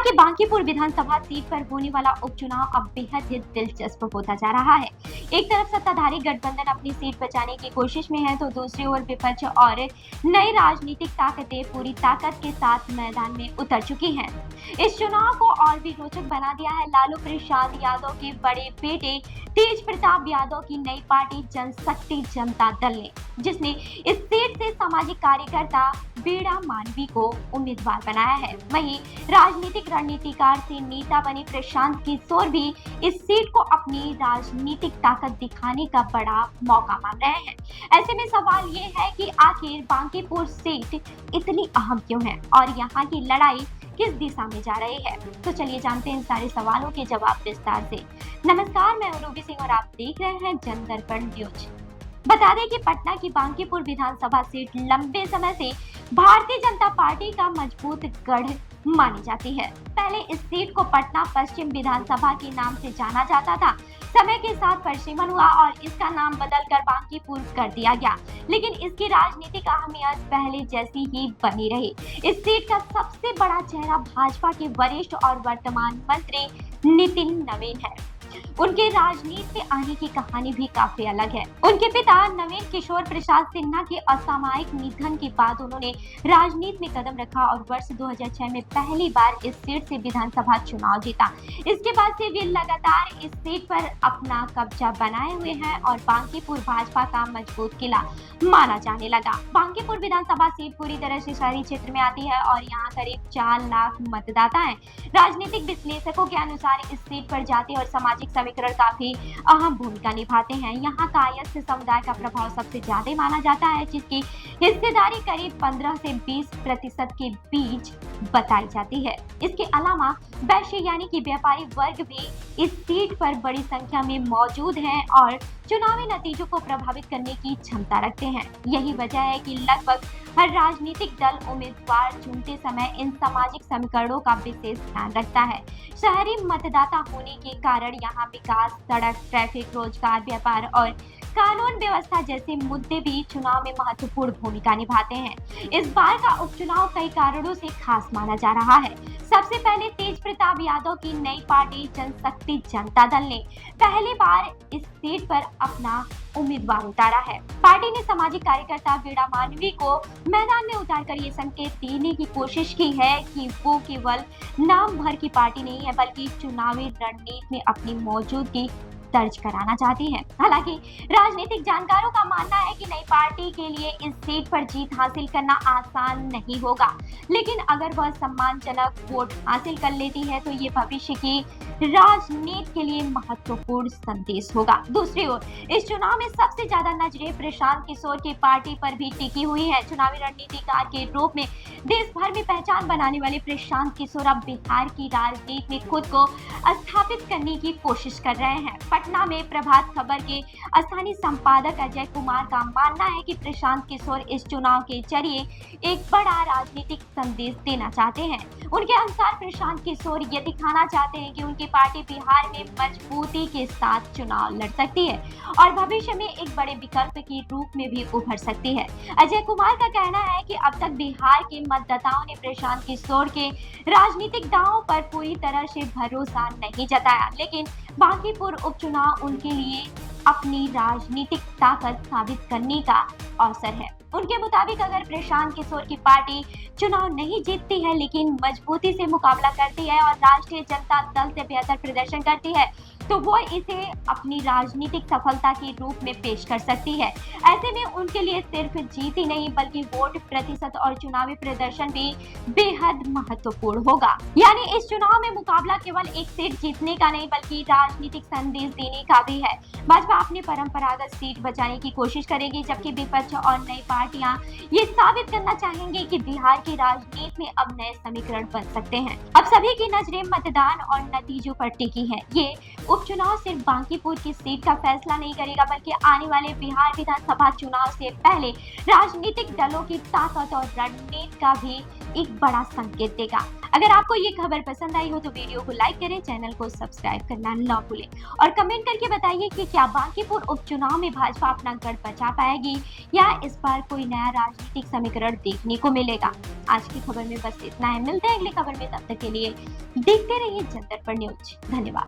कि बांकीपुर विधानसभा सीट पर होने वाला उपचुनाव अब बेहद ही दिलचस्प होता जा रहा है। एक तरफ सत्ताधारी गठबंधन अपनी सीट बचाने की कोशिश में है, तो दूसरी ओर विपक्ष और नई राजनीतिक ताकतें पूरी ताकत के साथ मैदान में उतर चुकी हैं। इस चुनाव को और भी रोचक बना दिया है लालू प्रसाद यादव के बड़े बेटे तेज प्रताप यादव की नई पार्टी जनशक्ति जनता दल ने, जिसने इस सीट से सामाजिक कार्यकर्ता बीड़ा मानवी को उम्मीदवार बनाया है। वहीं राजनीतिक रणनीतिकार से नेता बने प्रशांत किशोर भी इस सीट को अपनी राजनीतिक ताकत दिखाने का बड़ा मौका मान रहे हैं। ऐसे में सवाल ये है कि आखिर बांकीपुर सीट इतनी अहम क्यों है और यहाँ की लड़ाई किस दिशा में जा रही है। तो चलिए जानते हैं इन सारे सवालों के जवाब विस्तार से। नमस्कार, मैं रूबी सिंह और आप देख रहे हैं जनदर्पण न्यूज। बता दें कि पटना की बांकीपुर विधानसभा सीट लंबे समय से भारतीय जनता पार्टी का मजबूत गढ़ मानी जाती है। पहले इस सीट को पटना पश्चिम विधानसभा के नाम से जाना जाता था। समय के साथ परिसीमन हुआ और इसका नाम बदलकर बांकीपुर कर दिया गया, लेकिन इसकी राजनीतिक अहमियत पहले जैसी ही बनी रही। इस सीट का सबसे बड़ा चेहरा भाजपा के वरिष्ठ और वर्तमान मंत्री नितिन नवीन है। उनके राजनीति में आने की कहानी भी काफी अलग है। उनके पिता नवीन किशोर प्रसाद सिन्हा के असामयिक निधन के बाद उन्होंने राजनीति में कदम रखा और वर्ष 2006 में पहली बार इस सीट से विधानसभा चुनाव जीता। इसके बाद से वे लगातार इस सीट पर अपना कब्जा बनाए हुए हैं और बांकीपुर भाजपा का मजबूत किला माना जाने लगा। बांकीपुर विधानसभा सीट पूरी तरह से शहरी क्षेत्र में आती है और यहाँ करीब 4 लाख मतदाता हैं। राजनीतिक विश्लेषकों के अनुसार इस सीट पर जाति और सामाजिक समीकरण काफी अहम भूमिका निभाते हैं। यहाँ कायस्थ समुदाय का प्रभाव सबसे ज्यादा माना जाता है, जिसकी हिस्सेदारी करीब 15 से 20% के बीच बताई जाती है। इसके अलावा वैश्य यानी कि व्यापारी वर्ग भी इस सीट पर बड़ी संख्या में मौजूद हैं और चुनावी नतीजों को प्रभावित करने की क्षमता रखते हैं। यही वजह है कि लगभग हर राजनीतिक दल उम्मीदवार चुनते समय इन सामाजिक समीकरणों का विशेष ध्यान रखता है। शहरी मतदाता होने के कारण यहाँ विकास, सड़क, ट्रैफिक, रोजगार, व्यापार और कानून व्यवस्था जैसे मुद्दे भी चुनाव में महत्वपूर्ण भूमिका निभाते हैं। इस बार का उपचुनाव कई कारणों से खास माना जा रहा है। सबसे पहले तेज प्रताप यादव की नई पार्टी जनशक्ति जनता दल ने पहली बार इस सीट पर अपना उम्मीदवार उतारा है। पार्टी ने सामाजिक कार्यकर्ता बीड़ा मानवी को मैदान में उतारकर ये संकेत देने की कोशिश की है कि वो केवल नाम भर की पार्टी नहीं है, बल्कि चुनावी रणनीति में अपनी मौजूदगी दर्ज कराना चाहती है। हालांकि राजनीतिक जानकारों का मानना है कि नई पार्टी के लिए इस सीट पर जीत हासिल करना आसान नहीं होगा, लेकिन अगर वह सम्मानजनक वोट हासिल कर लेती है तो ये भविष्य की राजनीति के लिए महत्वपूर्ण संदेश होगा। दूसरी ओर इस चुनाव में सबसे ज्यादा नजरें प्रशांत किशोर की पार्टी पर भी टिकी हुई है। चुनावी रणनीतिकार के रूप में देश भर में पहचान बनाने वाले प्रशांत किशोर अब बिहार की राजनीति में खुद को स्थापित करने की कोशिश कर रहे हैं। पटना में प्रभात खबर के स्थानीय संपादक अजय कुमार का मानना है कि प्रशांत किशोर इस चुनाव के जरिए एक बड़ा राजनीतिक संदेश देना चाहते हैं। उनके अनुसार प्रशांत किशोर ये दिखाना चाहते हैं कि उनकी पार्टी बिहार में मजबूती के साथ चुनाव लड़ सकती है और भविष्य में एक बड़े विकल्प के रूप में भी उभर सकती है। अजय कुमार का कहना है कि अब तक बिहार के मतदाताओं ने प्रशांत किशोर के राजनीतिक दांवों पर पूरी तरह से भरोसा नहीं जताया, लेकिन बांकीपुर उपचुनाव उनके लिए अपनी राजनीतिक ताकत साबित करने का अवसर है। उनके मुताबिक अगर प्रशांत किशोर की पार्टी चुनाव नहीं जीतती है, लेकिन मजबूती से मुकाबला करती है और राष्ट्रीय जनता दल से बेहतर प्रदर्शन करती है, तो वो इसे अपनी राजनीतिक सफलता के रूप में पेश कर सकती है। ऐसे में उनके लिए सिर्फ जीत ही नहीं, बल्कि वोट प्रतिशत और चुनावी प्रदर्शन भी बेहद महत्वपूर्ण होगा। यानी इस चुनाव में मुकाबला केवल एक सीट जीतने का नहीं, बल्कि राजनीतिक संदेश देने का भी है। भाजपा अपनी परंपरागत सीट बचाने की कोशिश करेगी, जबकि विपक्ष और नई पार्टियां ये साबित करना चाहेंगे कि बिहार की राजनीति में अब नए समीकरण बन सकते हैं। अब सभी की नजरें मतदान और नतीजों पर टिकी है। ये उपचुनाव सिर्फ बांकीपुर की सीट का फैसला नहीं करेगा, बल्कि आने वाले बिहार विधानसभा चुनाव से पहले राजनीतिक दलों की ताकत और रणनीति का भी एक बड़ा संकेत देगा। अगर आपको ये खबर पसंद आई हो तो वीडियो को लाइक करें, चैनल को सब्सक्राइब करना ना भूलें और कमेंट करके बताइए कि क्या बांकीपुर उपचुनाव में भाजपा अपना गढ़ बचा पाएगी या इस बार कोई नया राजनीतिक समीकरण देखने को मिलेगा। आज की खबर में बस इतना है, मिलते हैं अगली खबर में, तब तक के लिए देखते रहिए जनता न्यूज। धन्यवाद।